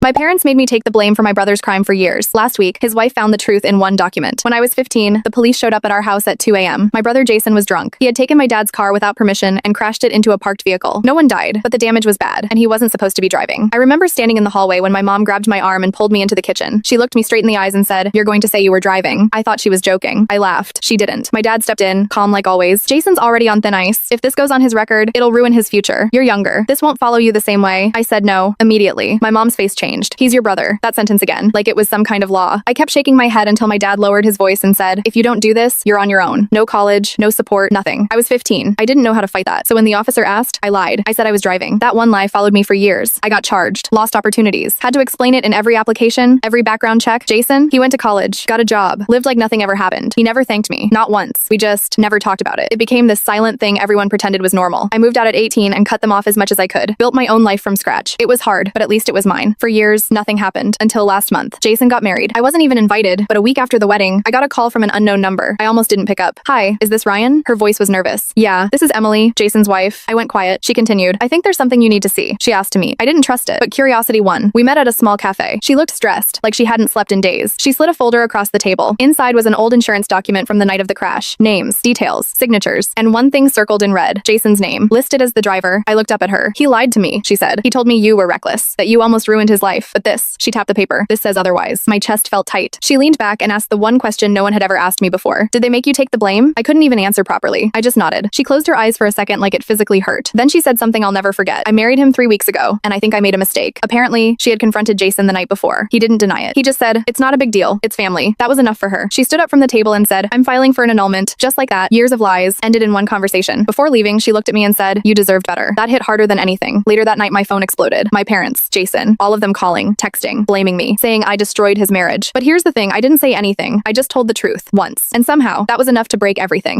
My parents made me take the blame for my brother's crime for years. Last week, his wife found the truth in one document. When I was 15, the police showed up at our house at 2 a.m. My brother Jason was drunk. He had taken my dad's car without permission and crashed it into a parked vehicle. No one died, but the damage was bad, and he wasn't supposed to be driving. I remember standing in the hallway when my mom grabbed my arm and pulled me into the kitchen. She looked me straight in the eyes and said, "You're going to say you were driving." I thought she was joking. I laughed. She didn't. My dad stepped in, calm like always. "Jason's already on thin ice. If this goes on his record, it'll ruin his future. You're younger. This won't follow you the same way." I said no. Immediately, my mom's face changed. "He's your brother." That sentence again, like it was some kind of law. I kept shaking my head until my dad lowered his voice and said, "If you don't do this, you're on your own. No college, no support, nothing." I was 15. I didn't know how to fight that. So when the officer asked, I lied. I said I was driving. That one lie followed me for years. I got charged, lost opportunities, had to explain it in every application, every background check. Jason, he went to college, got a job, lived like nothing ever happened. He never thanked me. Not once. We just never talked about it. It became this silent thing everyone pretended was normal. I moved out at 18 and cut them off as much as I could. Built my own life from scratch. It was hard, but at least it was mine. For years, nothing happened until last month. Jason got married. I wasn't even invited, but a week after the wedding, I got a call from an unknown number. I almost didn't pick up. "Hi, is this Ryan?" Her voice was nervous. "Yeah, this is Emily, Jason's wife." I went quiet. She continued, "I think there's something you need to see." She asked to meet. I didn't trust it, but curiosity won. We met at a small cafe. She looked stressed, like she hadn't slept in days. She slid a folder across the table. Inside was an old insurance document from the night of the crash. Names, details, signatures, and one thing circled in red, Jason's name, listed as the driver. I looked up at her. "He lied to me," she said. "He told me you were reckless, that you almost ruined his life. But this," she tapped the paper, "this says otherwise." My chest felt tight. She leaned back and asked the one question no one had ever asked me before. "Did they make you take the blame?" I couldn't even answer properly. I just nodded. She closed her eyes for a second like it physically hurt. Then she said something I'll never forget. "I married him 3 weeks ago, and I think I made a mistake." Apparently, she had confronted Jason the night before. He didn't deny it. He just said, "It's not a big deal. It's family." That was enough for her. She stood up from the table and said, "I'm filing for an annulment." Just like that, years of lies ended in one conversation. Before leaving, she looked at me and said, "You deserved better." That hit harder than anything. Later that night, my phone exploded. My parents, Jason, all of them calling, texting, blaming me, saying I destroyed his marriage. But here's the thing, I didn't say anything. I just told the truth once. And somehow, that was enough to break everything.